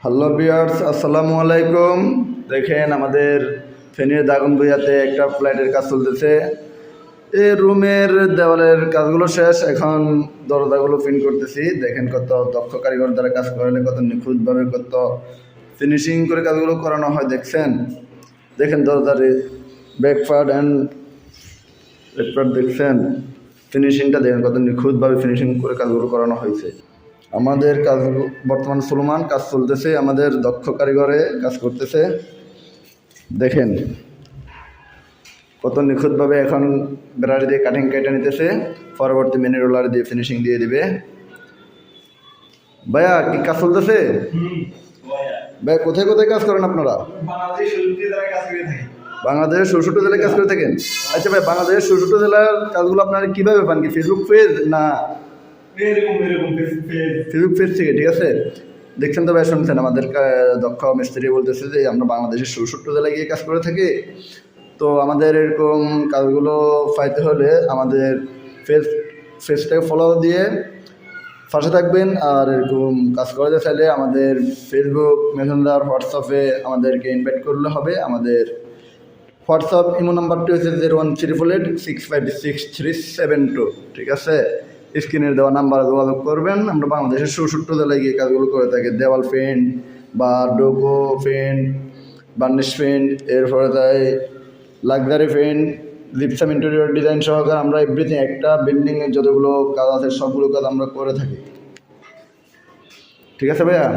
Hello viewers, আসসালামু আলাইকুম। দেখেন আমাদের ফেনীর দাগনভূঞাতে একটা ফ্ল্যাটের কাজ চলতেছে। এই রুমের দেওয়ালের কাজগুলো শেষ, এখন দরজাগুলো প্রিন্ট করতেছি। দেখেন কত দক্ষ কারিগর দ্বারা কাজ করালে কত নিখুঁতভাবে কত ফিনিশিং করে কাজগুলো করানো হয়। দেখেন দরজার ব্যাকপার্ট অ্যান্ড রেকপার্ট দেখছেন, ফিনিশিংটা দেখেন কত নিখুঁতভাবে ফিনিশিং করে কাজগুলো করানো হয়েছে। আমাদের কাজ বর্তমান চলমান কাজ চলতেছে, আমাদের দক্ষ কারিগরে কাজ করতেছে। দেখেন কত নিখুঁতভাবে এখন ব্রাশ দিয়ে কাটিং কেটে নিতেছে, পরবর্তী মিনি রোলার দিয়ে ফিনিশিং দিয়ে দিবে। ভাইয়া কি কাজ চলতেছে? ভাই কোথায় কোথায় কাজ করেন আপনারা? বাংলাদেশের ৬৪ জেলায় কাজ করে থাকেন। আচ্ছা ভাই, বাংলাদেশের ৬৪ জেলার কাজগুলো আপনারা কীভাবে পান? কি ফেসবুক পেজ না ফেসবুক পেজ থেকে? ঠিক আছে, দেখছেন তো ভাই, শুনছেন আমাদের দক্ষ মিস্ত্রি বলতেছে যে আমরা বাংলাদেশের ৬৪ জেলায় গিয়ে কাজ করে থাকি। তো আমাদের এরকম কাজগুলো পাইতে হলে আমাদের ফেসটাকে ফলো দিয়ে পাশে থাকবেন। আর এরকম কাজ করাতে চাইলে আমাদের ফেসবুক মেসেঞ্জার হোয়াটসঅ্যাপে আমাদেরকে ইনভাইট করলে হবে। আমাদের হোয়াটসঅ্যাপ ইমো নাম্বারটি হচ্ছে 01348656372। ঠিক আছে, স্ক্রিনের দেওয়া নাম্বারে যোগাযোগ করবেন। আমরা বাংলাদেশের ৬৪ জেলায় গিয়ে কাজগুলো করে থাকি। দেওয়াল পেন্ট বা ডোকো পেন্ট, বার্নিশ পেন্ট, এরপরে তাই luxury paint, gypsum interior design সহকারে আমরা এভরিথিং, একটা বিল্ডিংয়ের যতগুলো কাজ আছে সবগুলো কাজ আমরা করে থাকি। ঠিক আছে ভাইয়া।